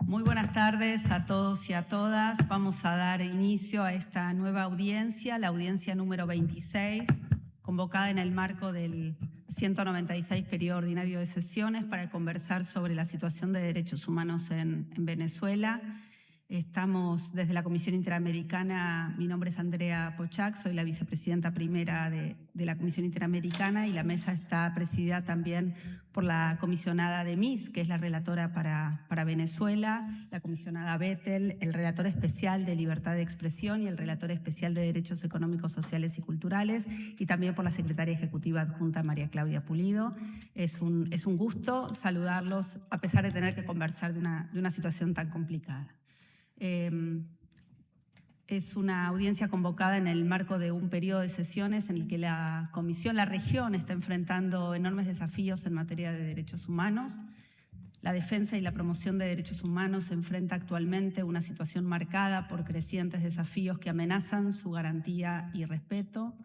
Muy buenas tardes a todos y a todas. Vamos a dar inicio a esta nueva audiencia, la audiencia número 26, convocada en el marco del 196 periodo ordinario de sesiones para conversar sobre la situación de derechos humanos en Venezuela. Estamos desde la Comisión Interamericana. Mi nombre es Andrea Pochac, soy la vicepresidenta primera de la Comisión Interamericana, y la mesa está presidida también por la comisionada de MIS, que es la relatora para Venezuela, la comisionada Bettel, el relator especial de libertad de expresión y el relator especial de derechos económicos, sociales y culturales, y también por la secretaria ejecutiva adjunta María Claudia Pulido. Es un gusto saludarlos a pesar de tener que conversar de una situación tan complicada. Es una audiencia convocada en el marco de un periodo de sesiones en el que la región está enfrentando enormes desafíos en materia de derechos humanos. La defensa y la promoción de derechos humanos se enfrenta actualmente a una situación marcada por crecientes desafíos que amenazan su garantía y respeto,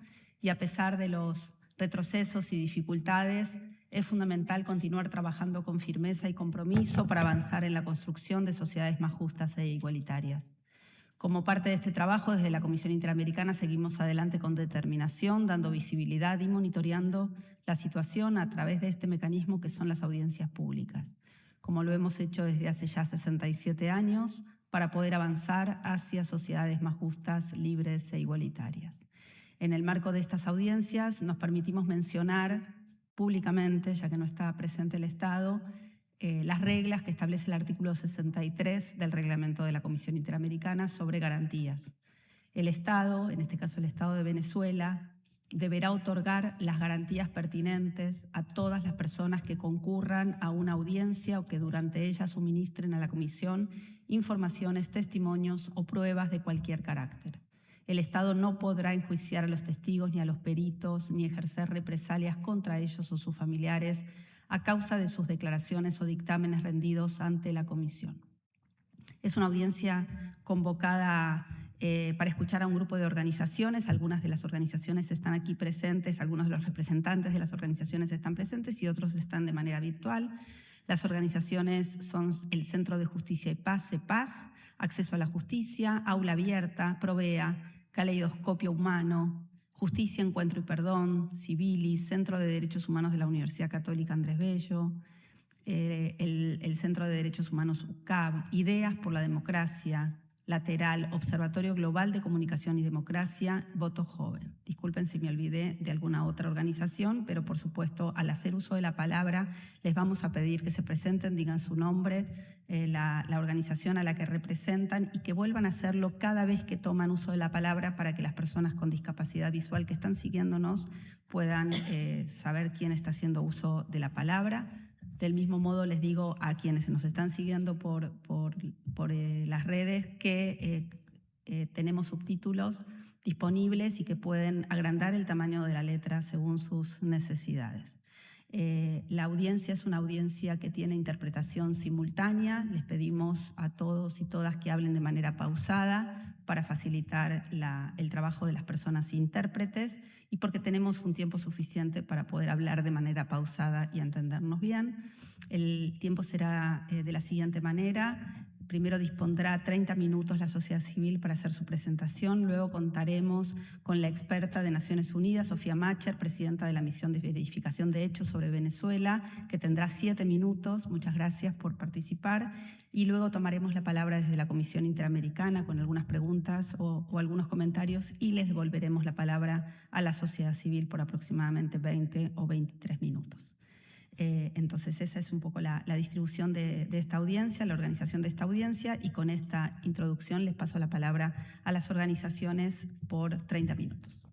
y a pesar de los retrocesos y dificultades, es fundamental continuar trabajando con firmeza y compromiso para avanzar en la construcción de sociedades más justas e igualitarias. Como parte de este trabajo, desde la Comisión Interamericana seguimos adelante con determinación, dando visibilidad y monitoreando la situación a través de este mecanismo que son las audiencias públicas, como lo hemos hecho desde hace ya 67 años, para poder avanzar hacia sociedades más justas, libres e igualitarias. En el marco de estas audiencias nos permitimos mencionar públicamente, ya que no está presente el Estado, las reglas que establece el artículo 63 del reglamento de la Comisión Interamericana sobre garantías. El Estado, en este caso el Estado de Venezuela, deberá otorgar las garantías pertinentes a todas las personas que concurran a una audiencia o que durante ella suministren a la Comisión informaciones, testimonios o pruebas de cualquier carácter. El Estado no podrá enjuiciar a los testigos ni a los peritos, ni ejercer represalias contra ellos o sus familiares a causa de sus declaraciones o dictámenes rendidos ante la Comisión. Es una audiencia convocada para escuchar a un grupo de organizaciones. Algunas de las organizaciones están aquí presentes, algunos de los representantes de las organizaciones están presentes y otros están de manera virtual. Las organizaciones son el Centro de Justicia y Paz, CEPAZ, Acceso a la Justicia, Aula Abierta, Provea, Caleidoscopio Humano, Justicia, Encuentro y Perdón, Civilis, Centro de Derechos Humanos de la Universidad Católica Andrés Bello, el Centro de Derechos Humanos UCAB, Ideas por la Democracia, Lateral, Observatorio Global de Comunicación y Democracia, Voto Joven. Disculpen si me olvidé de alguna otra organización, pero por supuesto, al hacer uso de la palabra, les vamos a pedir que se presenten, digan su nombre, la organización a la que representan, y que vuelvan a hacerlo cada vez que toman uso de la palabra, para que las personas con discapacidad visual que están siguiéndonos puedan saber quién está haciendo uso de la palabra. Del mismo modo les digo a quienes nos están siguiendo por las redes que tenemos subtítulos disponibles y que pueden agrandar el tamaño de la letra según sus necesidades. La audiencia es una audiencia que tiene interpretación simultánea. Les pedimos a todos y todas que hablen de manera pausada para facilitar el trabajo de las personas intérpretes, y porque tenemos un tiempo suficiente para poder hablar de manera pausada y entendernos bien. El tiempo será de la siguiente manera. Primero dispondrá 30 minutos la sociedad civil para hacer su presentación. Luego contaremos con la experta de Naciones Unidas, Sofía Macher, presidenta de la Misión de Verificación de Hechos sobre Venezuela, que tendrá 7 minutos. Muchas gracias por participar. Y luego tomaremos la palabra desde la Comisión Interamericana con algunas preguntas o algunos comentarios, y les devolveremos la palabra a la sociedad civil por aproximadamente 20 o 23 minutos. Entonces esa es un poco la distribución de esta audiencia, la organización de esta audiencia, y con esta introducción les paso la palabra a las organizaciones por 30 minutos.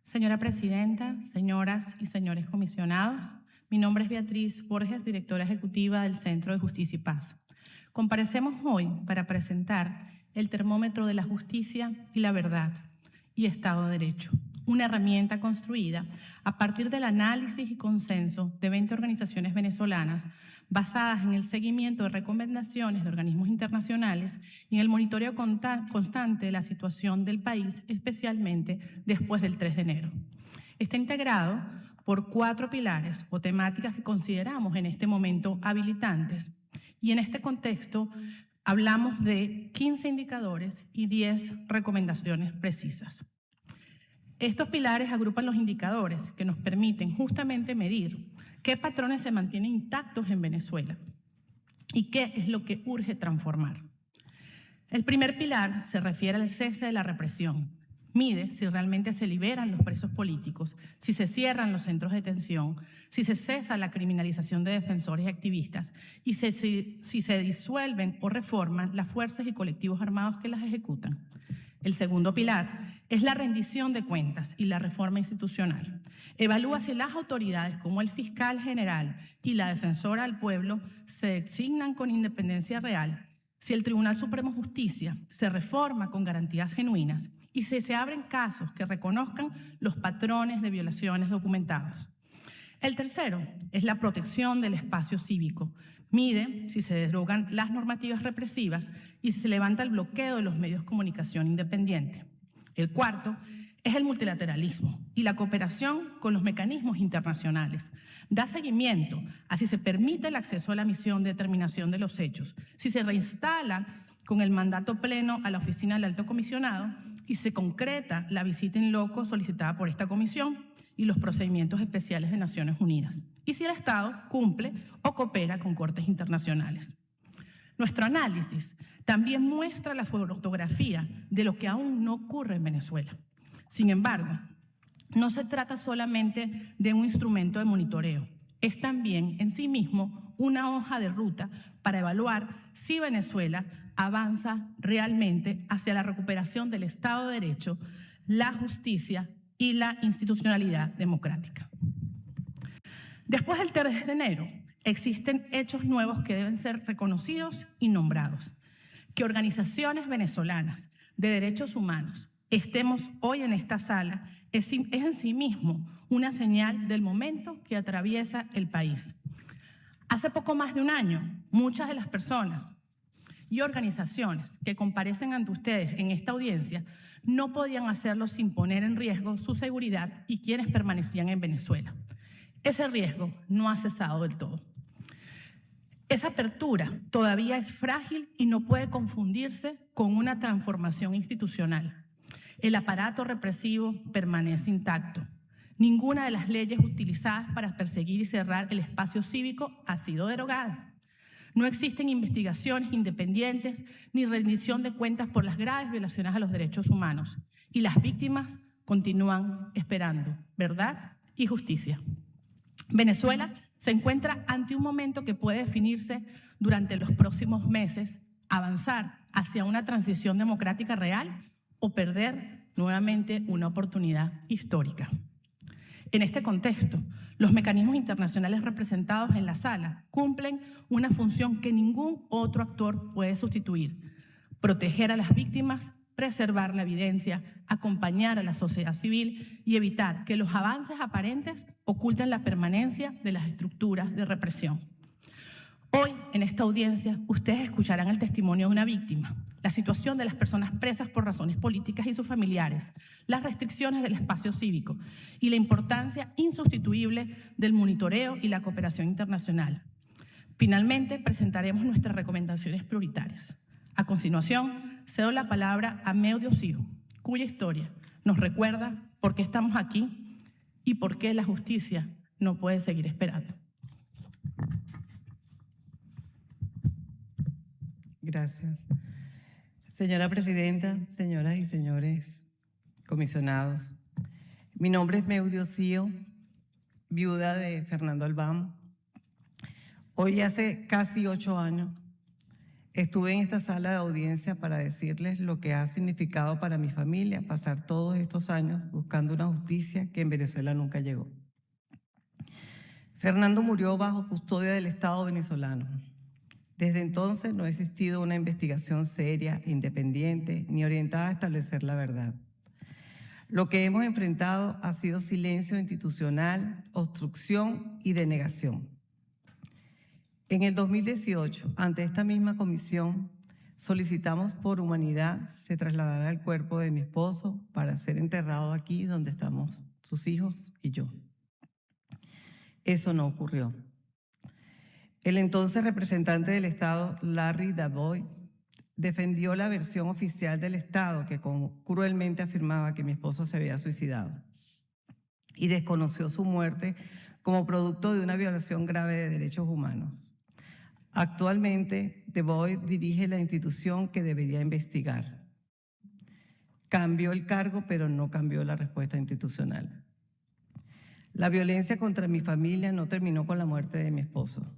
Señora Presidenta, señoras y señores comisionados, mi nombre es Beatriz Borges, directora ejecutiva del Centro de Justicia y Paz. Comparecemos hoy para presentar el termómetro de la justicia y la verdad y Estado de Derecho, una herramienta construida a partir del análisis y consenso de 20 organizaciones venezolanas basadas en el seguimiento de recomendaciones de organismos internacionales y en el monitoreo constante de la situación del país, especialmente después del 3 de enero. Está integrado por 4 pilares o temáticas que consideramos en este momento habilitantes. Y en este contexto hablamos de 15 indicadores y 10 recomendaciones precisas. Estos pilares agrupan los indicadores que nos permiten justamente medir qué patrones se mantienen intactos en Venezuela y qué es lo que urge transformar. El primer pilar se refiere al cese de la represión. Mide si realmente se liberan los presos políticos, si se cierran los centros de detención, si se cesa la criminalización de defensores y activistas y si se disuelven o reforman las fuerzas y colectivos armados que las ejecutan. El segundo pilar es la rendición de cuentas y la reforma institucional. Evalúa si las autoridades como el fiscal general y la defensora del pueblo se designan con independencia real, si el Tribunal Supremo de Justicia se reforma con garantías genuinas y si se abren casos que reconozcan los patrones de violaciones documentados. El tercero es la protección del espacio cívico. Mide si se derogan las normativas represivas y si se levanta el bloqueo de los medios de comunicación independientes. El cuarto es el multilateralismo y la cooperación con los mecanismos internacionales. Da seguimiento a si se permite el acceso a la misión de determinación de los hechos, si se reinstala con el mandato pleno a la oficina del Alto Comisionado y se concreta la visita in loco solicitada por esta comisión y los procedimientos especiales de Naciones Unidas, y si el Estado cumple o coopera con cortes internacionales. Nuestro análisis también muestra la fotografía de lo que aún no ocurre en Venezuela. Sin embargo, no se trata solamente de un instrumento de monitoreo, es también en sí mismo una hoja de ruta para evaluar si Venezuela avanza realmente hacia la recuperación del Estado de Derecho, la justicia y la institucionalidad democrática. Después del 3 de enero, existen hechos nuevos que deben ser reconocidos y nombrados. Que organizaciones venezolanas de derechos humanos estemos hoy en esta sala es en sí mismo una señal del momento que atraviesa el país. Hace poco más de un año, muchas de las personas y organizaciones que comparecen ante ustedes en esta audiencia no podían hacerlo sin poner en riesgo su seguridad y quienes permanecían en Venezuela. Ese riesgo no ha cesado del todo. Esa apertura todavía es frágil y no puede confundirse con una transformación institucional. El aparato represivo permanece intacto. Ninguna de las leyes utilizadas para perseguir y cerrar el espacio cívico ha sido derogada. No existen investigaciones independientes ni rendición de cuentas por las graves violaciones a los derechos humanos. Y las víctimas continúan esperando verdad y justicia. Venezuela se encuentra ante un momento que puede definirse durante los próximos meses, avanzar hacia una transición democrática real o perder nuevamente una oportunidad histórica. En este contexto, los mecanismos internacionales representados en la sala cumplen una función que ningún otro actor puede sustituir: proteger a las víctimas, preservar la evidencia, acompañar a la sociedad civil y evitar que los avances aparentes oculten la permanencia de las estructuras de represión. Hoy, en esta audiencia, ustedes escucharán el testimonio de una víctima, la situación de las personas presas por razones políticas y sus familiares, las restricciones del espacio cívico y la importancia insustituible del monitoreo y la cooperación internacional. Finalmente, presentaremos nuestras recomendaciones prioritarias. A continuación, cedo la palabra a Meudio Sio, cuya historia nos recuerda por qué estamos aquí y por qué la justicia no puede seguir esperando. Gracias. Señora Presidenta, señoras y señores comisionados, mi nombre es Meudio Sio, viuda de Fernando Albán. Hoy hace casi 8 años estuve en esta sala de audiencia para decirles lo que ha significado para mi familia pasar todos estos años buscando una justicia que en Venezuela nunca llegó. Fernando murió bajo custodia del Estado venezolano. Desde entonces no ha existido una investigación seria, independiente, ni orientada a establecer la verdad. Lo que hemos enfrentado ha sido silencio institucional, obstrucción y denegación. En el 2018, ante esta misma comisión, solicitamos por humanidad se trasladara el cuerpo de mi esposo para ser enterrado aquí donde estamos sus hijos y yo. Eso no ocurrió. El entonces representante del Estado, Larry Daboy, defendió la versión oficial del Estado que cruelmente afirmaba que mi esposo se había suicidado y desconoció su muerte como producto de una violación grave de derechos humanos. Actualmente, Daboy dirige la institución que debería investigar. Cambió el cargo, pero no cambió la respuesta institucional. La violencia contra mi familia no terminó con la muerte de mi esposo.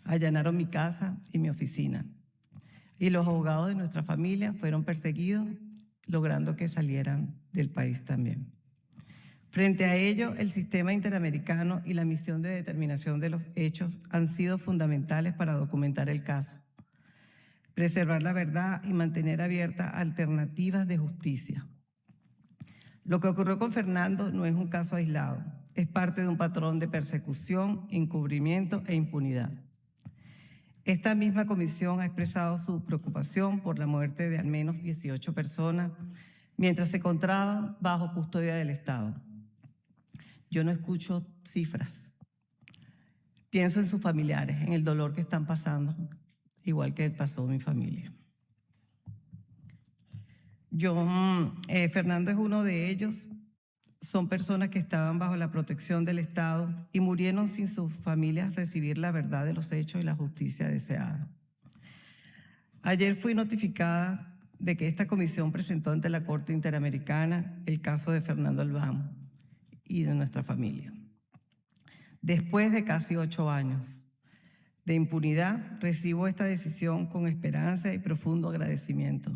Allanaron mi casa y mi oficina. Y los abogados de nuestra familia fueron perseguidos, logrando que salieran del país también. Frente a ello, el sistema interamericano y la misión de determinación de los hechos han sido fundamentales para documentar el caso, preservar la verdad y mantener abiertas alternativas de justicia. Lo que ocurrió con Fernando no es un caso aislado, es parte de un patrón de persecución, encubrimiento e impunidad. Esta misma comisión ha expresado su preocupación por la muerte de al menos 18 personas mientras se encontraban bajo custodia del Estado. Yo no escucho cifras. Pienso en sus familiares, en el dolor que están pasando, igual que pasó mi familia. Fernando es uno de ellos. Son personas que estaban bajo la protección del Estado y murieron sin sus familias recibir la verdad de los hechos y la justicia deseada. Ayer fui notificada de que esta comisión presentó ante la Corte Interamericana el caso de Fernando Albán y de nuestra familia. Después de casi 8 años de impunidad, recibo esta decisión con esperanza y profundo agradecimiento.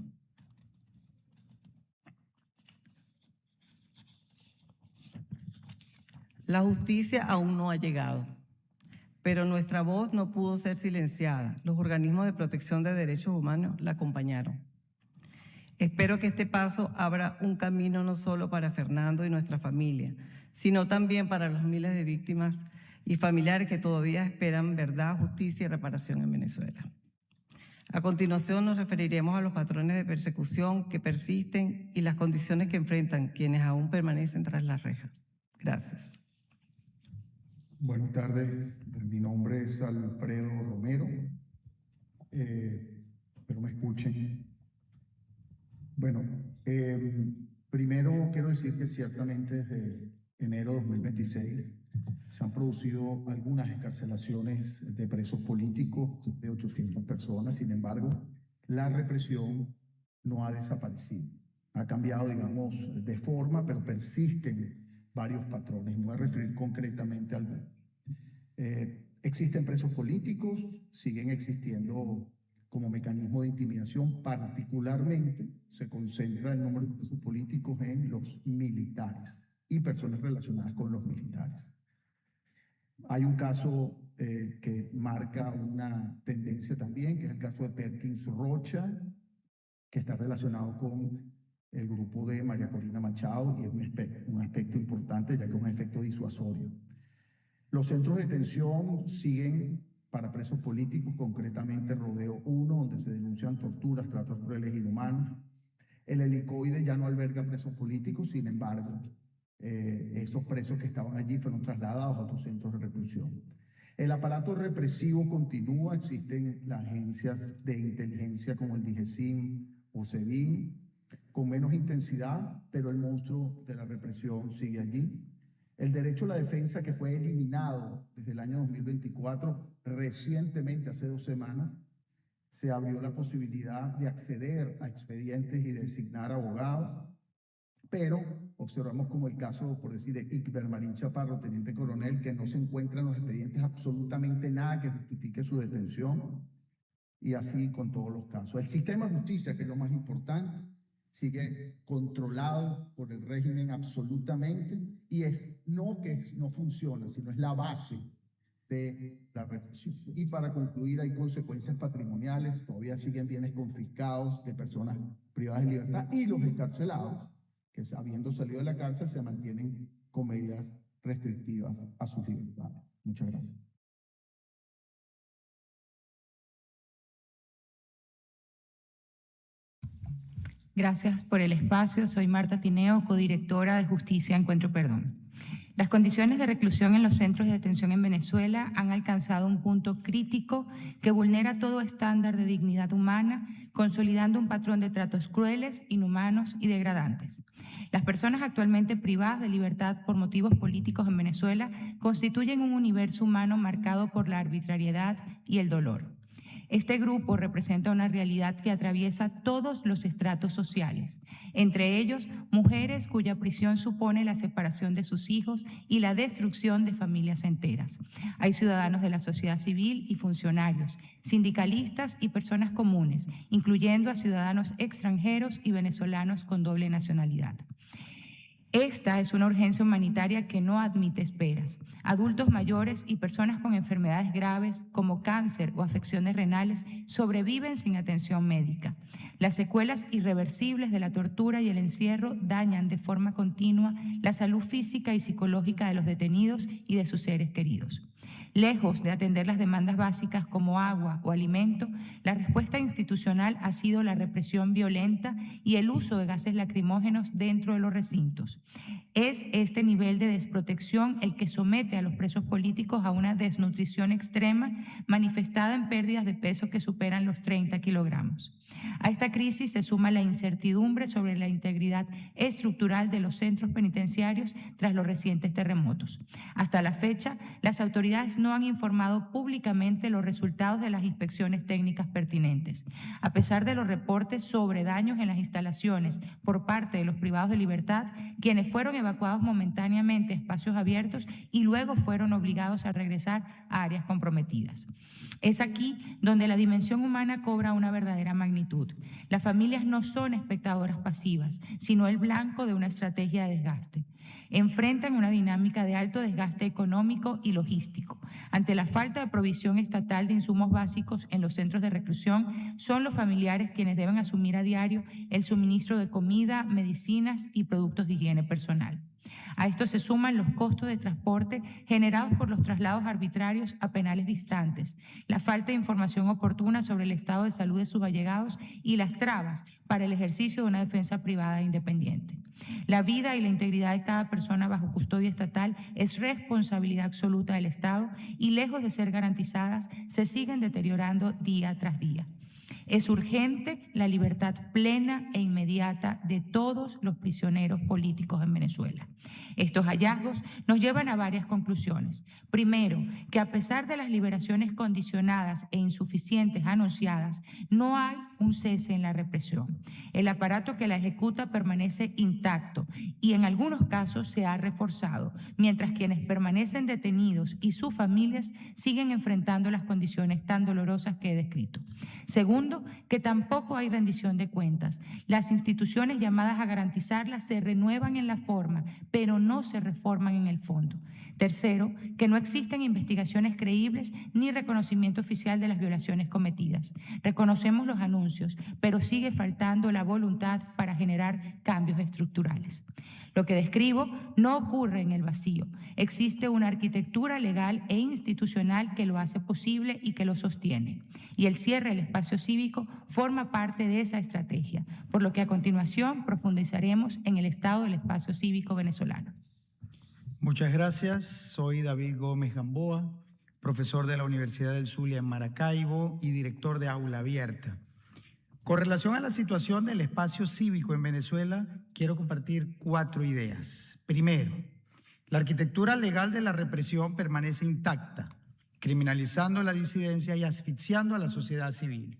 La justicia aún no ha llegado, pero nuestra voz no pudo ser silenciada. Los organismos de protección de derechos humanos la acompañaron. Espero que este paso abra un camino no solo para Fernando y nuestra familia, sino también para los miles de víctimas y familiares que todavía esperan verdad, justicia y reparación en Venezuela. A continuación nos referiremos a los patrones de persecución que persisten y las condiciones que enfrentan quienes aún permanecen tras las rejas. Gracias. Buenas tardes, mi nombre es Alfredo Romero. Espero me escuchen. Bueno, primero quiero decir que ciertamente desde enero de 2026 se han producido algunas excarcelaciones de presos políticos de 800 personas. Sin embargo, la represión no ha desaparecido. Ha cambiado, digamos, de forma, pero persisten varios patrones. Me voy a referir concretamente a algunos. Existen presos políticos, siguen existiendo como mecanismo de intimidación. Particularmente se concentra el número de presos políticos en los militares y personas relacionadas con los militares. Hay un caso que marca una tendencia también, que es el caso de Perkins Rocha, que está relacionado con el grupo de María Corina Machado, y es un aspecto importante, ya que es un efecto disuasorio. Los centros de detención siguen para presos políticos, concretamente Rodeo 1, donde se denuncian torturas, tratos crueles e inhumanos. El helicoide ya no alberga presos políticos, sin embargo, esos presos que estaban allí fueron trasladados a otros centros de reclusión. El aparato represivo continúa, existen las agencias de inteligencia como el DIGESIM o SEBIN, con menos intensidad, pero el monstruo de la represión sigue allí. El derecho a la defensa, que fue eliminado desde el año 2024, recientemente, hace 2 semanas, se abrió la posibilidad de acceder a expedientes y designar abogados, pero observamos como el caso, por decir, de Iqber Marín Chaparro, teniente coronel, que no se encuentra en los expedientes absolutamente nada que justifique su detención, y así con todos los casos. El sistema de justicia, que es lo más importante, sigue controlado por el régimen absolutamente, y es no que no funciona, sino es la base de la represión. Y para concluir, hay consecuencias patrimoniales, todavía siguen bienes confiscados de personas privadas de libertad, y los excarcelados, que habiendo salido de la cárcel se mantienen con medidas restrictivas a sus libertades. Muchas gracias. Gracias por el espacio. Soy Marta Tineo, codirectora de Justicia, Encuentro, Perdón. Las condiciones de reclusión en los centros de detención en Venezuela han alcanzado un punto crítico que vulnera todo estándar de dignidad humana, consolidando un patrón de tratos crueles, inhumanos y degradantes. Las personas actualmente privadas de libertad por motivos políticos en Venezuela constituyen un universo humano marcado por la arbitrariedad y el dolor. Este grupo representa una realidad que atraviesa todos los estratos sociales, entre ellos mujeres cuya prisión supone la separación de sus hijos y la destrucción de familias enteras. Hay ciudadanos de la sociedad civil y funcionarios, sindicalistas y personas comunes, incluyendo a ciudadanos extranjeros y venezolanos con doble nacionalidad. Esta es una urgencia humanitaria que no admite esperas. Adultos mayores y personas con enfermedades graves como cáncer o afecciones renales sobreviven sin atención médica. Las secuelas irreversibles de la tortura y el encierro dañan de forma continua la salud física y psicológica de los detenidos y de sus seres queridos. Lejos de atender las demandas básicas como agua o alimento, la respuesta institucional ha sido la represión violenta y el uso de gases lacrimógenos dentro de los recintos. Es este nivel de desprotección el que somete a los presos políticos a una desnutrición extrema manifestada en pérdidas de peso que superan los 30 kilogramos. A esta crisis se suma la incertidumbre sobre la integridad estructural de los centros penitenciarios tras los recientes terremotos. Hasta la fecha, las autoridades no han informado públicamente los resultados de las inspecciones técnicas pertinentes. A pesar de los reportes sobre daños en las instalaciones por parte de los privados de libertad, quienes fueron evacuados momentáneamente a espacios abiertos y luego fueron obligados a regresar a áreas comprometidas. Es aquí donde la dimensión humana cobra una verdadera magnitud. Las familias no son espectadoras pasivas, sino el blanco de una estrategia de desgaste. Enfrentan una dinámica de alto desgaste económico y logístico. Ante la falta de provisión estatal de insumos básicos en los centros de reclusión, son los familiares quienes deben asumir a diario el suministro de comida, medicinas y productos de higiene personal. A esto se suman los costos de transporte generados por los traslados arbitrarios a penales distantes, la falta de información oportuna sobre el estado de salud de sus allegados y las trabas para el ejercicio de una defensa privada e independiente. La vida y la integridad de cada persona bajo custodia estatal es responsabilidad absoluta del Estado y, lejos de ser garantizadas, se siguen deteriorando día tras día. Es urgente la libertad plena e inmediata de todos los prisioneros políticos en Venezuela. Estos hallazgos nos llevan a varias conclusiones. Primero, que a pesar de las liberaciones condicionadas e insuficientes anunciadas, no hay un cese en la represión. El aparato que la ejecuta permanece intacto y en algunos casos se ha reforzado, mientras quienes permanecen detenidos y sus familias siguen enfrentando las condiciones tan dolorosas que he descrito. Segundo, que tampoco hay rendición de cuentas. Las instituciones llamadas a garantizarlas se renuevan en la forma, pero no se reforman en el fondo. Tercero, que no existen investigaciones creíbles ni reconocimiento oficial de las violaciones cometidas. Reconocemos los anuncios, pero sigue faltando la voluntad para generar cambios estructurales. Lo que describo no ocurre en el vacío. Existe una arquitectura legal e institucional que lo hace posible y que lo sostiene. Y el cierre del espacio cívico forma parte de esa estrategia, por lo que a continuación profundizaremos en el estado del espacio cívico venezolano. Muchas gracias. Soy David Gómez Gamboa, profesor de la Universidad del Zulia en Maracaibo y director de Aula Abierta. Con relación a la situación del espacio cívico en Venezuela, quiero compartir 4 ideas. Primero, la arquitectura legal de la represión permanece intacta, criminalizando la disidencia y asfixiando a la sociedad civil.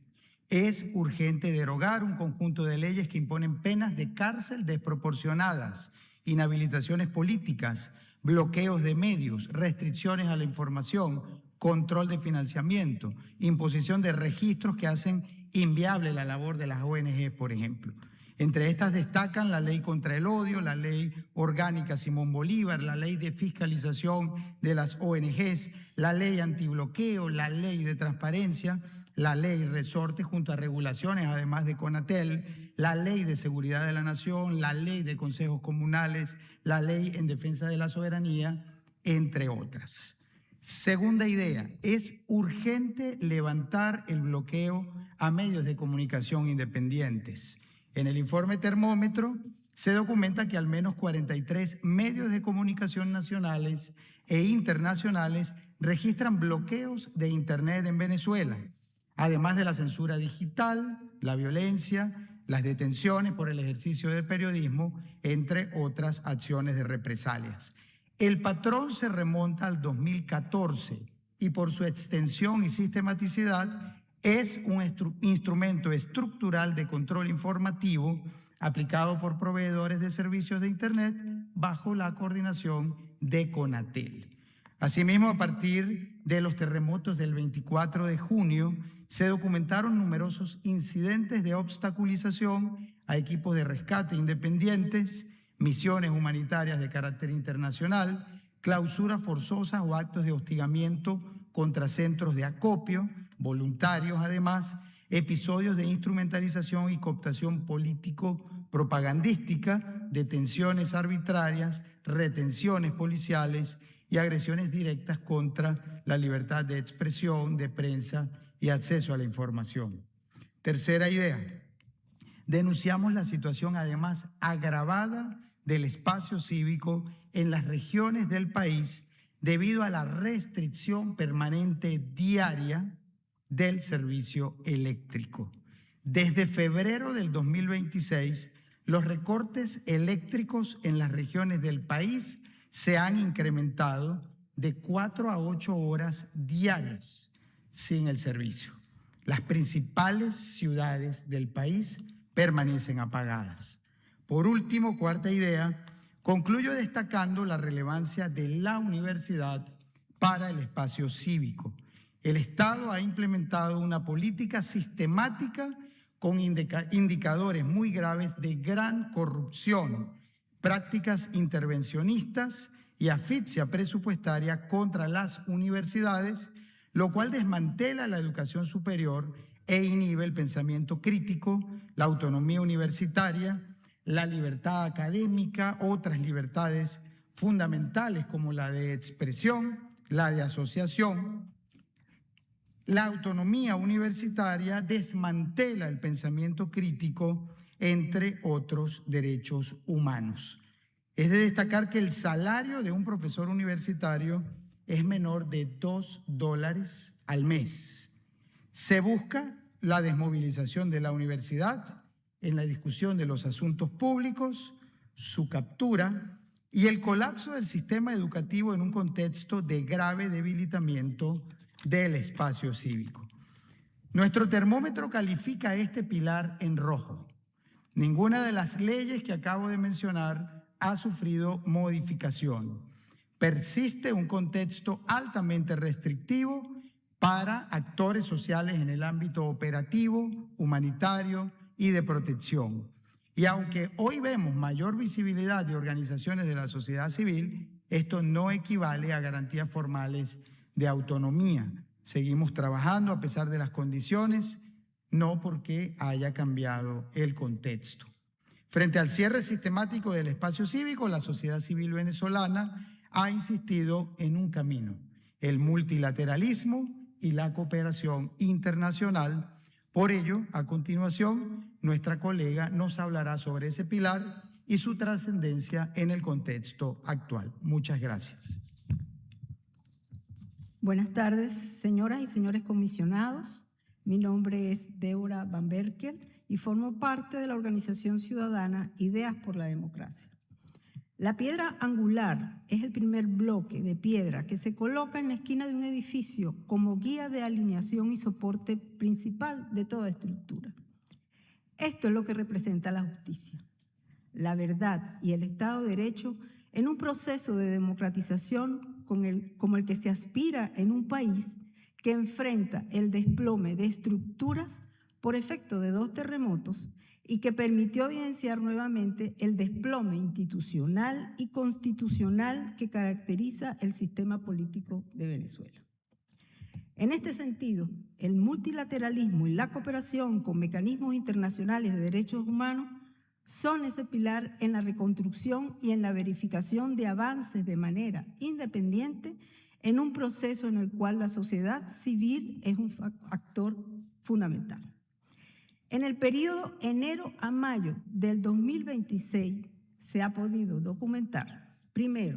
Es urgente derogar un conjunto de leyes que imponen penas de cárcel desproporcionadas, inhabilitaciones políticas, bloqueos de medios, restricciones a la información, control de financiamiento, imposición de registros que hacen inviable la labor de las ONG, por ejemplo. Entre estas destacan la Ley contra el Odio, la Ley Orgánica Simón Bolívar, la Ley de Fiscalización de las ONGs, la Ley Antibloqueo, la Ley de Transparencia, la Ley Resorte junto a regulaciones, además de CONATEL, la Ley de Seguridad de la Nación, la Ley de Consejos Comunales, la Ley en Defensa de la Soberanía, entre otras. Segunda idea, es urgente levantar el bloqueo a medios de comunicación independientes. En el informe Termómetro se documenta que al menos 43 medios de comunicación nacionales e internacionales registran bloqueos de Internet en Venezuela, además de la censura digital, la violencia, las detenciones por el ejercicio del periodismo, entre otras acciones de represalias. El patrón se remonta al 2014 y por su extensión y sistematicidad es un instrumento estructural de control informativo aplicado por proveedores de servicios de Internet bajo la coordinación de CONATEL. Asimismo, a partir de los terremotos del 24 de junio, se documentaron numerosos incidentes de obstaculización a equipos de rescate independientes, misiones humanitarias de carácter internacional, clausuras forzosas o actos de hostigamiento contra centros de acopio, voluntarios además, episodios de instrumentalización y cooptación político-propagandística, detenciones arbitrarias, retenciones policiales y agresiones directas contra la libertad de expresión, de prensa y acceso a la información. Tercera idea, denunciamos la situación además agravada del espacio cívico en las regiones del país debido a la restricción permanente diaria del servicio eléctrico. Desde febrero del 2026, los recortes eléctricos en las regiones del país se han incrementado de 4 a 8 horas diarias sin el servicio. Las principales ciudades del país permanecen apagadas. Por último, cuarta idea, concluyo destacando la relevancia de la universidad para el espacio cívico. El Estado ha implementado una política sistemática con indicadores muy graves de gran corrupción, prácticas intervencionistas y asfixia presupuestaria contra las universidades, lo cual desmantela la educación superior e inhibe el pensamiento crítico, la autonomía universitaria, la libertad académica, otras libertades fundamentales como la de expresión, la de asociación. La autonomía universitaria desmantela el pensamiento crítico, entre otros derechos humanos. Es de destacar que el salario de un profesor universitario es menor de $2 al mes. Se busca la desmovilización de la universidad en la discusión de los asuntos públicos, su captura y el colapso del sistema educativo en un contexto de grave debilitamiento del espacio cívico. Nuestro termómetro califica este pilar en rojo. Ninguna de las leyes que acabo de mencionar ha sufrido modificación. Persiste un contexto altamente restrictivo para actores sociales en el ámbito operativo, humanitario y de protección. Y aunque hoy vemos mayor visibilidad de organizaciones de la sociedad civil, esto no equivale a garantías formales de autonomía. Seguimos trabajando a pesar de las condiciones, no porque haya cambiado el contexto. Frente al cierre sistemático del espacio cívico, la sociedad civil venezolana ha insistido en un camino, el multilateralismo y la cooperación internacional. Por ello, a continuación, nuestra colega nos hablará sobre ese pilar y su trascendencia en el contexto actual. Muchas gracias. Buenas tardes, señoras y señores comisionados. Mi nombre es Débora Van Berkel y formo parte de la organización ciudadana Ideas por la Democracia. La piedra angular es el primer bloque de piedra que se coloca en la esquina de un edificio como guía de alineación y soporte principal de toda estructura. Esto es lo que representa la justicia, la verdad y el Estado de Derecho en un proceso de democratización como el que se aspira en un país que enfrenta el desplome de estructuras por efecto de 2 terremotos y que permitió evidenciar nuevamente el desplome institucional y constitucional que caracteriza el sistema político de Venezuela. En este sentido, el multilateralismo y la cooperación con mecanismos internacionales de derechos humanos son ese pilar en la reconstrucción y en la verificación de avances de manera independiente en un proceso en el cual la sociedad civil es un actor fundamental. En el periodo enero a mayo del 2026 se ha podido documentar, primero,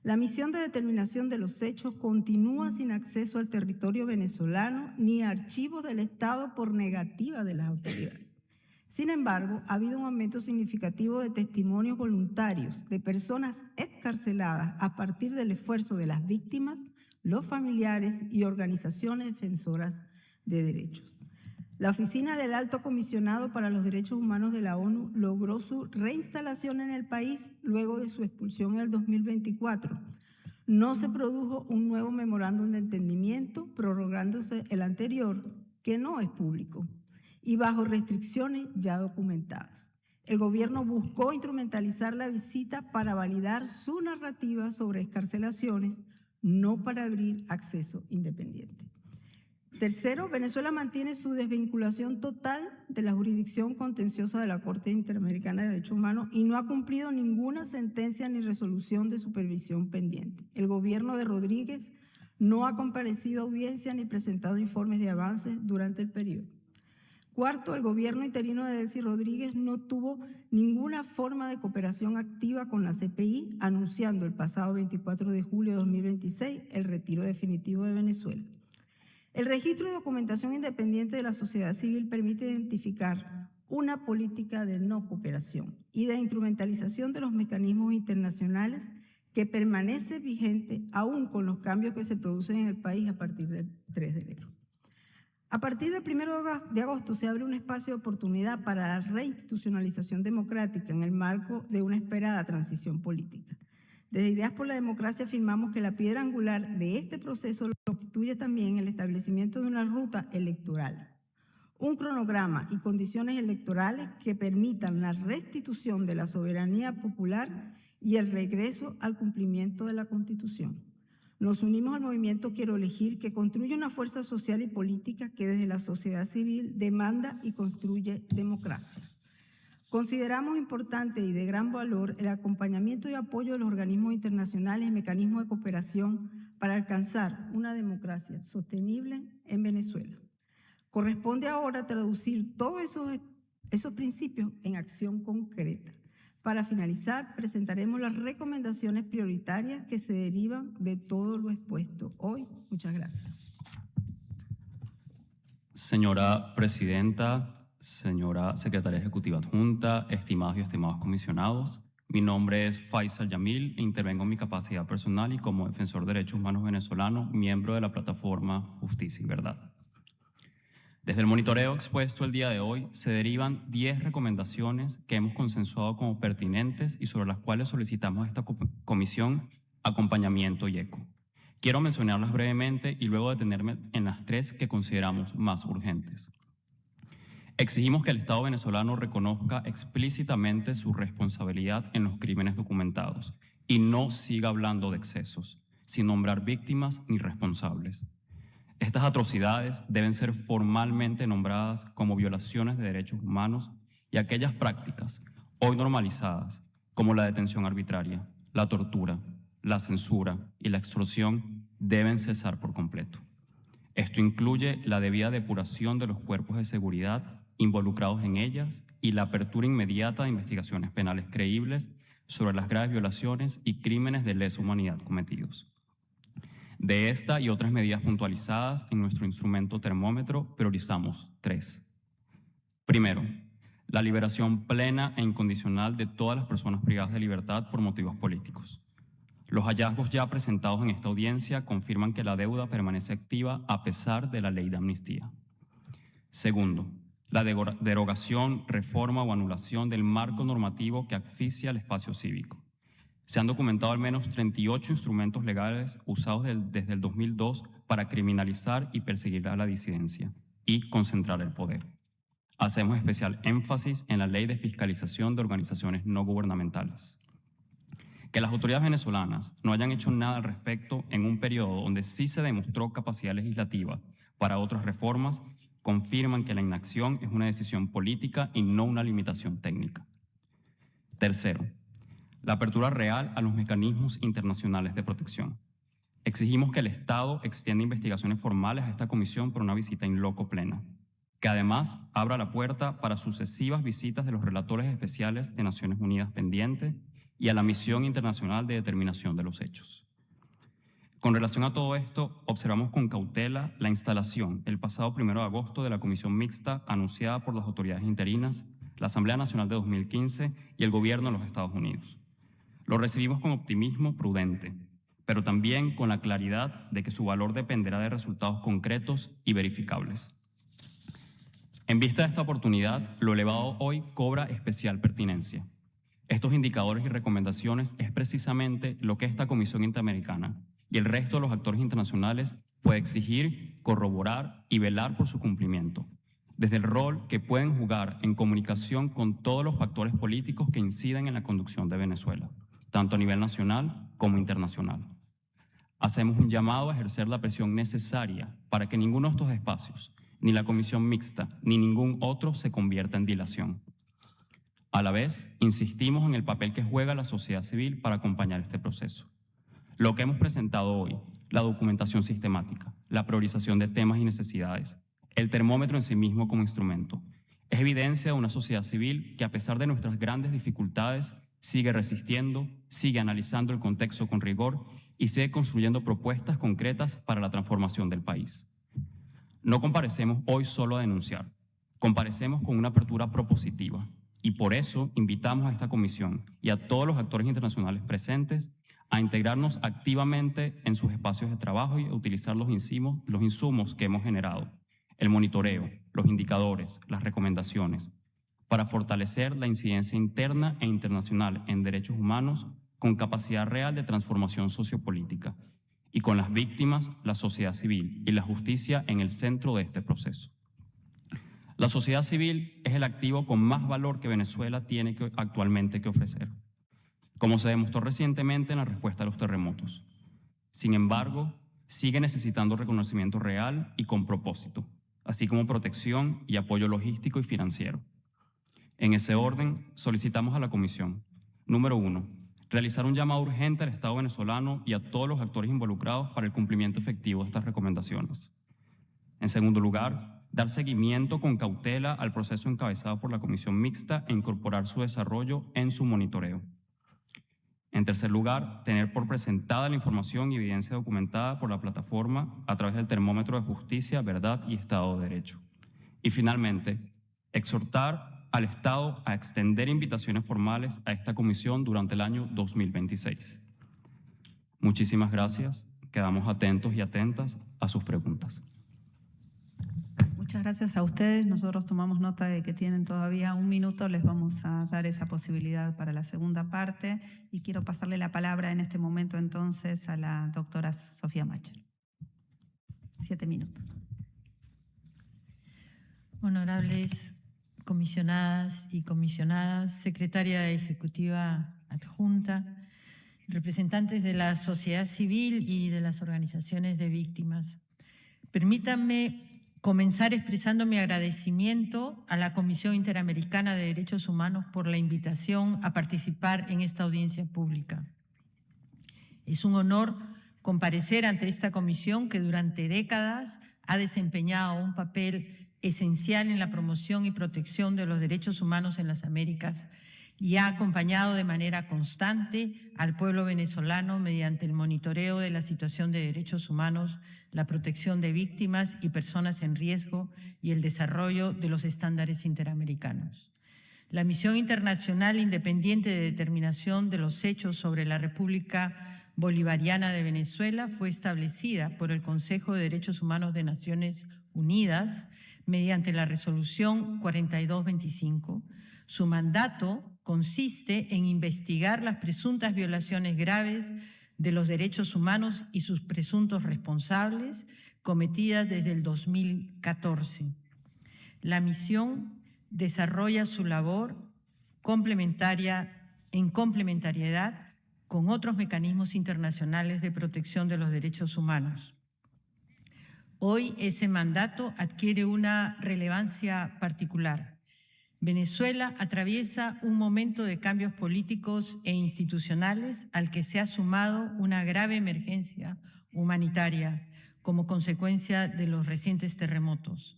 la misión de determinación de los hechos continúa sin acceso al territorio venezolano ni a archivos del Estado por negativa de las autoridades. Sin embargo, ha habido un aumento significativo de testimonios voluntarios de personas excarceladas a partir del esfuerzo de las víctimas, los familiares y organizaciones defensoras de derechos. La Oficina del Alto Comisionado para los Derechos Humanos de la ONU logró su reinstalación en el país luego de su expulsión en el 2024. No se produjo un nuevo memorándum de entendimiento, prorrogándose el anterior, que no es público, y bajo restricciones ya documentadas. El gobierno buscó instrumentalizar la visita para validar su narrativa sobre excarcelaciones, no para abrir acceso independiente. Tercero, Venezuela mantiene su desvinculación total de la jurisdicción contenciosa de la Corte Interamericana de Derechos Humanos y no ha cumplido ninguna sentencia ni resolución de supervisión pendiente. El gobierno de Rodríguez no ha comparecido a audiencia ni presentado informes de avances durante el periodo. Cuarto, el gobierno interino de Delcy Rodríguez no tuvo ninguna forma de cooperación activa con la CPI, anunciando el pasado 24 de julio de 2026 el retiro definitivo de Venezuela. El registro y documentación independiente de la sociedad civil permite identificar una política de no cooperación y de instrumentalización de los mecanismos internacionales que permanece vigente aún con los cambios que se producen en el país a partir del 3 de enero. A partir del 1 de agosto se abre un espacio de oportunidad para la reinstitucionalización democrática en el marco de una esperada transición política. Desde Ideas por la Democracia afirmamos que la piedra angular de este proceso lo constituye también el establecimiento de una ruta electoral, un cronograma y condiciones electorales que permitan la restitución de la soberanía popular y el regreso al cumplimiento de la Constitución. Nos unimos al movimiento Quiero Elegir, que construye una fuerza social y política que desde la sociedad civil demanda y construye democracia. Consideramos importante y de gran valor el acompañamiento y apoyo de los organismos internacionales y mecanismos de cooperación para alcanzar una democracia sostenible en Venezuela. Corresponde ahora traducir todos esos principios en acción concreta. Para finalizar, presentaremos las recomendaciones prioritarias que se derivan de todo lo expuesto hoy. Muchas gracias. Señora Presidenta, señora Secretaria Ejecutiva Adjunta, estimados y estimados comisionados, mi nombre es Faisal Yamil e intervengo en mi capacidad personal y como defensor de derechos humanos venezolano, miembro de la plataforma Justicia y Verdad. Desde el monitoreo expuesto el día de hoy, se derivan 10 recomendaciones que hemos consensuado como pertinentes y sobre las cuales solicitamos a esta comisión acompañamiento y eco. Quiero mencionarlas brevemente y luego detenerme en las 3 que consideramos más urgentes. Exigimos que el Estado venezolano reconozca explícitamente su responsabilidad en los crímenes documentados y no siga hablando de excesos, sin nombrar víctimas ni responsables. Estas atrocidades deben ser formalmente nombradas como violaciones de derechos humanos y aquellas prácticas hoy normalizadas, como la detención arbitraria, la tortura, la censura y la extorsión, deben cesar por completo. Esto incluye la debida depuración de los cuerpos de seguridad involucrados en ellas y la apertura inmediata de investigaciones penales creíbles sobre las graves violaciones y crímenes de lesa humanidad cometidos. De esta y otras medidas puntualizadas en nuestro instrumento termómetro, priorizamos 3. Primero, la liberación plena e incondicional de todas las personas privadas de libertad por motivos políticos. Los hallazgos ya presentados en esta audiencia confirman que la deuda permanece activa a pesar de la ley de amnistía. Segundo, la derogación, reforma o anulación del marco normativo que asfixia el espacio cívico. Se han documentado al menos 38 instrumentos legales usados desde el 2002 para criminalizar y perseguir a la disidencia y concentrar el poder. Hacemos especial énfasis en la Ley de Fiscalización de Organizaciones No Gubernamentales. Que las autoridades venezolanas no hayan hecho nada al respecto en un periodo donde sí se demostró capacidad legislativa para otras reformas confirman que la inacción es una decisión política y no una limitación técnica. Tercero, la apertura real a los mecanismos internacionales de protección. Exigimos que el Estado extienda investigaciones formales a esta comisión por una visita in loco plena. que además abra la puerta para sucesivas visitas de los relatores especiales de Naciones Unidas pendientes y a la Misión Internacional de Determinación de los Hechos. Con relación a todo esto, observamos con cautela la instalación el pasado 1 de agosto de la comisión mixta anunciada por las autoridades interinas, la Asamblea Nacional de 2015 y el Gobierno de los Estados Unidos. Lo recibimos con optimismo prudente, pero también con la claridad de que su valor dependerá de resultados concretos y verificables. En vista de esta oportunidad, lo elevado hoy cobra especial pertinencia. Estos indicadores y recomendaciones es precisamente lo que esta Comisión Interamericana y el resto de los actores internacionales puede exigir, corroborar y velar por su cumplimiento, desde el rol que pueden jugar en comunicación con todos los factores políticos que inciden en la conducción de Venezuela, tanto a nivel nacional como internacional. Hacemos un llamado a ejercer la presión necesaria para que ninguno de estos espacios, ni la comisión mixta, ni ningún otro se convierta en dilación. A la vez, insistimos en el papel que juega la sociedad civil para acompañar este proceso. Lo que hemos presentado hoy, la documentación sistemática, la priorización de temas y necesidades, el termómetro en sí mismo como instrumento, es evidencia de una sociedad civil que, a pesar de nuestras grandes dificultades, sigue resistiendo, sigue analizando el contexto con rigor y sigue construyendo propuestas concretas para la transformación del país. No comparecemos hoy solo a denunciar, comparecemos con una apertura propositiva y por eso invitamos a esta comisión y a todos los actores internacionales presentes a integrarnos activamente en sus espacios de trabajo y a utilizar los insumos que hemos generado, el monitoreo, los indicadores, las recomendaciones, para fortalecer la incidencia interna e internacional en derechos humanos con capacidad real de transformación sociopolítica y con las víctimas, la sociedad civil y la justicia en el centro de este proceso. La sociedad civil es el activo con más valor que Venezuela tiene actualmente que ofrecer, como se demostró recientemente en la respuesta a los terremotos. Sin embargo, sigue necesitando reconocimiento real y con propósito, así como protección y apoyo logístico y financiero. En ese orden, solicitamos a la Comisión, número 1, realizar un llamado urgente al Estado venezolano y a todos los actores involucrados para el cumplimiento efectivo de estas recomendaciones. En segundo lugar, dar seguimiento con cautela al proceso encabezado por la Comisión Mixta e incorporar su desarrollo en su monitoreo. En tercer lugar, tener por presentada la información y evidencia documentada por la plataforma a través del termómetro de justicia, verdad y Estado de Derecho. Y finalmente, exhortar al Estado a extender invitaciones formales a esta comisión durante el año 2026. Muchísimas gracias. Quedamos atentos y atentas a sus preguntas. Muchas gracias a ustedes. Nosotros tomamos nota de que tienen todavía un minuto. Les vamos a dar esa posibilidad para la segunda parte. Y quiero pasarle la palabra en este momento entonces a la doctora Sofía Machel. 7 minutos. Honorables comisionadas y comisionadas, secretaria ejecutiva adjunta, representantes de la sociedad civil y de las organizaciones de víctimas. Permítanme comenzar expresando mi agradecimiento a la Comisión Interamericana de Derechos Humanos por la invitación a participar en esta audiencia pública. Es un honor comparecer ante esta comisión que durante décadas ha desempeñado un papel esencial en la promoción y protección de los derechos humanos en las Américas y ha acompañado de manera constante al pueblo venezolano mediante el monitoreo de la situación de derechos humanos, la protección de víctimas y personas en riesgo y el desarrollo de los estándares interamericanos. La Misión Internacional Independiente de Determinación de los Hechos sobre la República Bolivariana de Venezuela fue establecida por el Consejo de Derechos Humanos de Naciones Unidas mediante la Resolución 4225. Su mandato consiste en investigar las presuntas violaciones graves de los derechos humanos y sus presuntos responsables cometidas desde el 2014. La misión desarrolla su labor en complementariedad con otros mecanismos internacionales de protección de los derechos humanos. Hoy ese mandato adquiere una relevancia particular. Venezuela atraviesa un momento de cambios políticos e institucionales al que se ha sumado una grave emergencia humanitaria como consecuencia de los recientes terremotos.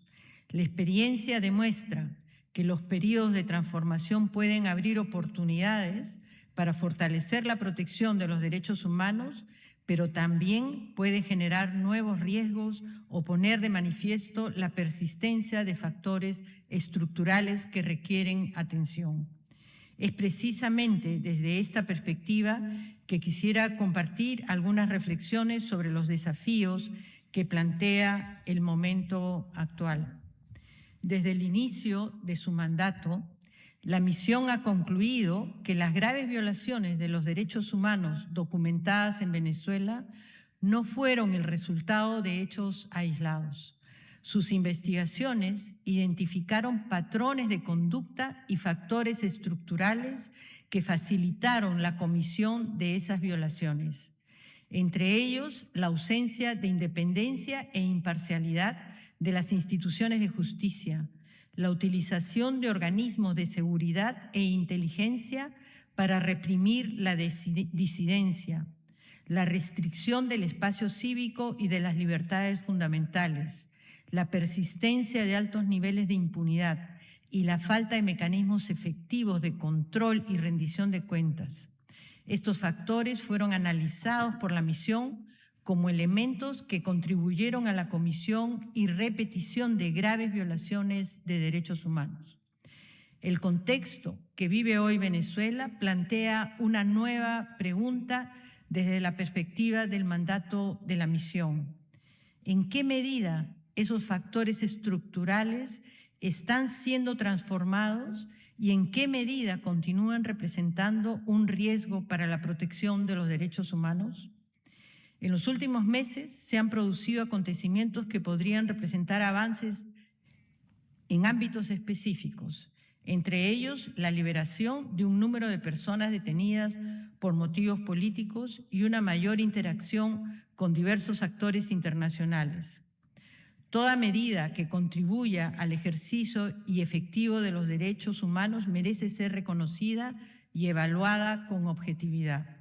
La experiencia demuestra que los periodos de transformación pueden abrir oportunidades para fortalecer la protección de los derechos humanos, pero también puede generar nuevos riesgos o poner de manifiesto la persistencia de factores estructurales que requieren atención. Es precisamente desde esta perspectiva que quisiera compartir algunas reflexiones sobre los desafíos que plantea el momento actual. Desde el inicio de su mandato, la misión ha concluido que las graves violaciones de los derechos humanos documentadas en Venezuela no fueron el resultado de hechos aislados. Sus investigaciones identificaron patrones de conducta y factores estructurales que facilitaron la comisión de esas violaciones. Entre ellos, la ausencia de independencia e imparcialidad de las instituciones de justicia, la utilización de organismos de seguridad e inteligencia para reprimir la disidencia, la restricción del espacio cívico y de las libertades fundamentales, la persistencia de altos niveles de impunidad y la falta de mecanismos efectivos de control y rendición de cuentas. Estos factores fueron analizados por la misión como elementos que contribuyeron a la comisión y repetición de graves violaciones de derechos humanos. El contexto que vive hoy Venezuela plantea una nueva pregunta desde la perspectiva del mandato de la misión. ¿En qué medida esos factores estructurales están siendo transformados y en qué medida continúan representando un riesgo para la protección de los derechos humanos? En los últimos meses se han producido acontecimientos que podrían representar avances en ámbitos específicos, entre ellos la liberación de un número de personas detenidas por motivos políticos y una mayor interacción con diversos actores internacionales. Toda medida que contribuya al ejercicio y efectivo de los derechos humanos merece ser reconocida y evaluada con objetividad.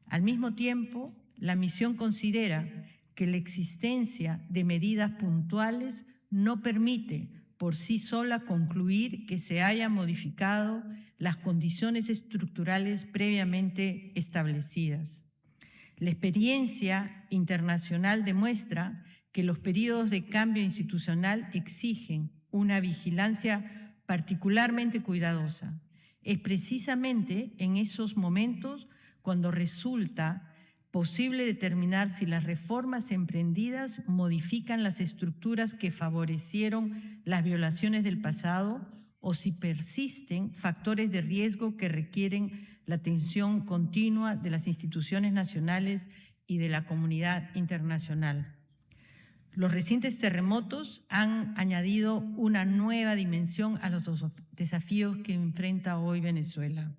Al mismo tiempo, la misión considera que la existencia de medidas puntuales no permite por sí sola concluir que se hayan modificado las condiciones estructurales previamente establecidas. La experiencia internacional demuestra que los periodos de cambio institucional exigen una vigilancia particularmente cuidadosa. Es precisamente en esos momentos cuando resulta posible determinar si las reformas emprendidas modifican las estructuras que favorecieron las violaciones del pasado o si persisten factores de riesgo que requieren la atención continua de las instituciones nacionales y de la comunidad internacional. Los recientes terremotos han añadido una nueva dimensión a los desafíos que enfrenta hoy Venezuela.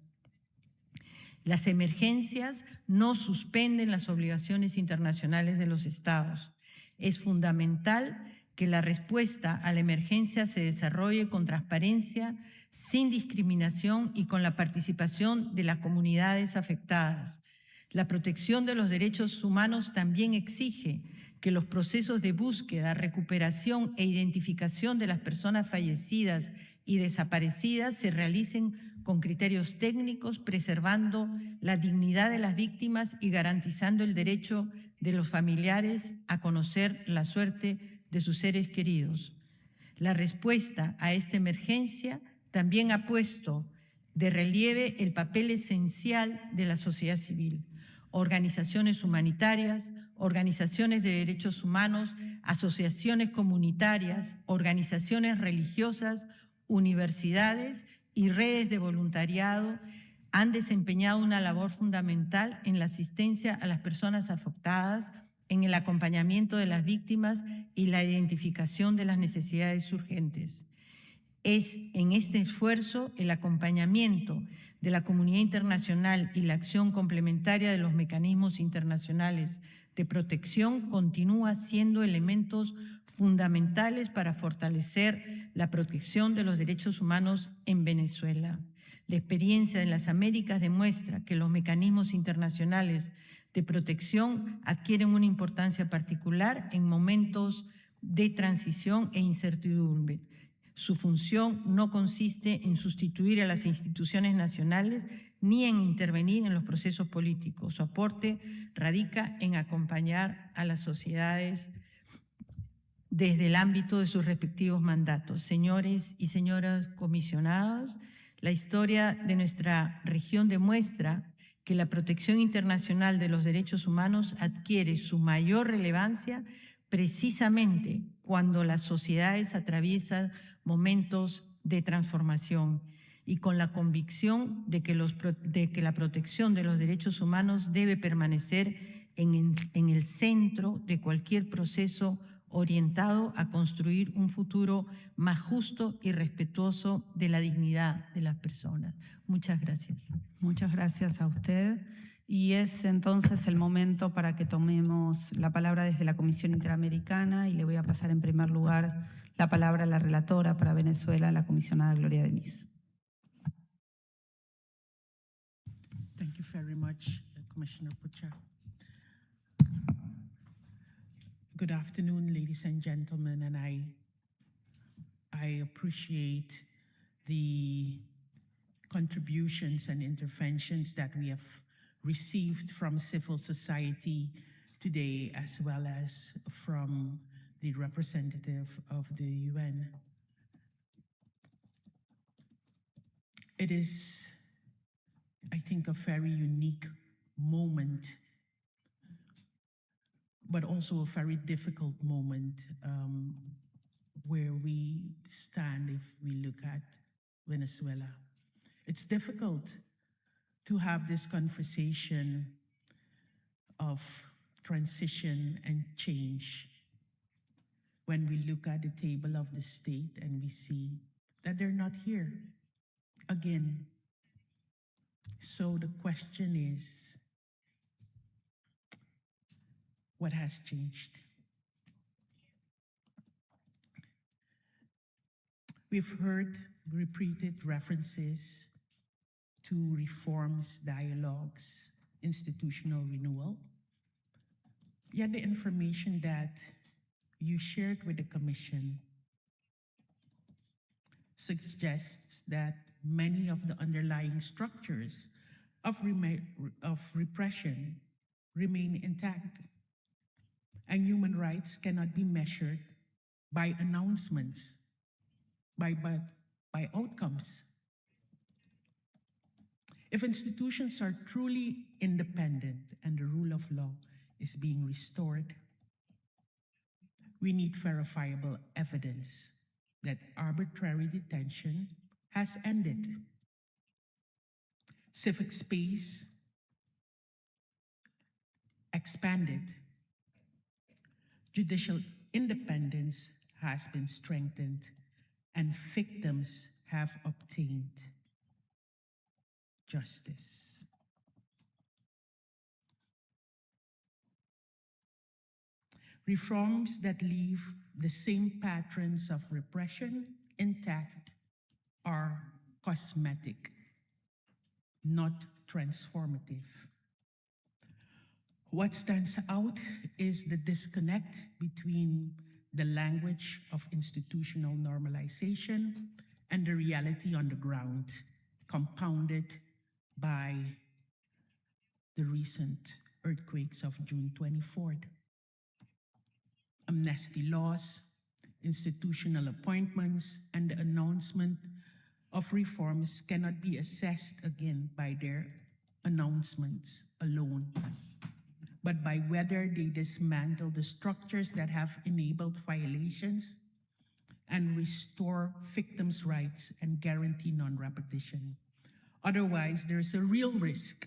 Las emergencias no suspenden las obligaciones internacionales de los Estados. Es fundamental que la respuesta a la emergencia se desarrolle con transparencia, sin discriminación y con la participación de las comunidades afectadas. La protección de los derechos humanos también exige que los procesos de búsqueda, recuperación e identificación de las personas fallecidas y desaparecidas se realicen con criterios técnicos, preservando la dignidad de las víctimas y garantizando el derecho de los familiares a conocer la suerte de sus seres queridos. La respuesta a esta emergencia también ha puesto de relieve el papel esencial de la sociedad civil, organizaciones humanitarias, organizaciones de derechos humanos, asociaciones comunitarias, organizaciones religiosas, universidades y redes de voluntariado han desempeñado una labor fundamental en la asistencia a las personas afectadas, en el acompañamiento de las víctimas y la identificación de las necesidades urgentes. Es en este esfuerzo el acompañamiento de la comunidad internacional y la acción complementaria de los mecanismos internacionales de protección continúa siendo elementos fundamentales para fortalecer la protección de los derechos humanos en Venezuela. La experiencia de las Américas demuestra que los mecanismos internacionales de protección adquieren una importancia particular en momentos de transición e incertidumbre. Su función no consiste en sustituir a las instituciones nacionales ni en intervenir en los procesos políticos. Su aporte radica en acompañar a las sociedades desde el ámbito de sus respectivos mandatos. Señores y señoras comisionados, la historia de nuestra región demuestra que la protección internacional de los derechos humanos adquiere su mayor relevancia precisamente cuando las sociedades atraviesan momentos de transformación y con la convicción de que la protección de los derechos humanos debe permanecer en el centro de cualquier proceso orientado a construir un futuro más justo y respetuoso de la dignidad de las personas. Muchas gracias. Muchas gracias a usted. Y es entonces el momento para que tomemos la palabra desde la Comisión Interamericana y le voy a pasar en primer lugar la palabra a la relatora para Venezuela, la comisionada Gloria de Mis. Thank you very much, Commissioner Pucha. Good afternoon, ladies and gentlemen, and I appreciate the contributions and interventions that we have received from civil society today, as well as from the representative of the UN. It is, I think, a very unique moment, but also a very difficult moment where we stand if we look at Venezuela. It's difficult to have this conversation of transition and change when we look at the table of the state and we see that they're not here again. So the question is, what has changed? We've heard repeated references to reforms, dialogues, institutional renewal. Yet the information that you shared with the Commission suggests that many of the underlying structures of repression remain intact, and human rights cannot be measured by announcements, by outcomes. If institutions are truly independent and the rule of law is being restored, we need verifiable evidence that arbitrary detention has ended. Civic space expanded. Judicial independence has been strengthened, and victims have obtained justice. Reforms that leave the same patterns of repression intact are cosmetic, not transformative. What stands out is the disconnect between the language of institutional normalization and the reality on the ground, compounded by the recent earthquakes of June 24th. Amnesty laws, institutional appointments, and the announcement of reforms cannot be assessed again by their announcements alone, but by whether they dismantle the structures that have enabled violations and restore victims' rights and guarantee non-repetition. Otherwise, there's a real risk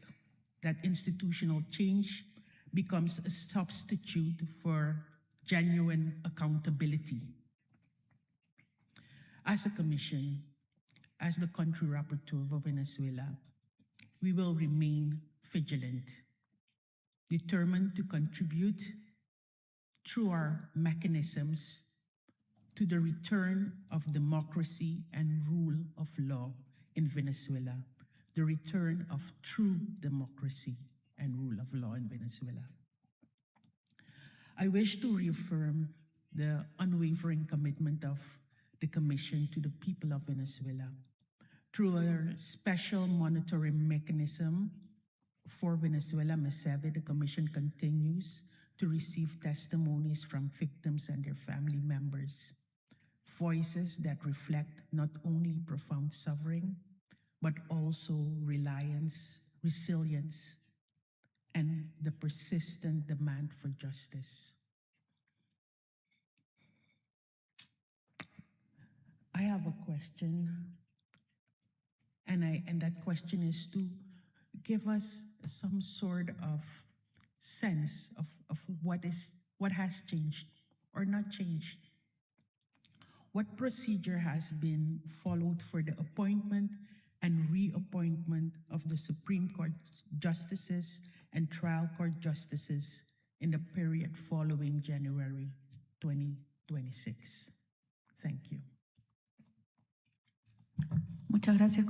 that institutional change becomes a substitute for genuine accountability. As a commission, as the country rapporteur for Venezuela, we will remain vigilant, determined to contribute through our mechanisms to the return of democracy and rule of law in Venezuela, the return of true democracy and rule of law in Venezuela. I wish to reaffirm the unwavering commitment of the Commission to the people of Venezuela. Through a special monitoring mechanism for Venezuela, MESEVE, the Commission continues to receive testimonies from victims and their family members, voices that reflect not only profound suffering, but also reliance, resilience, and the persistent demand for justice. I have a question, and that question is to give us some sort of sense of what has changed or not changed. What procedure has been followed for the appointment and reappointment of the Supreme Court justices and trial court justices in the period following January 2026? Thank you. Muchas gracias,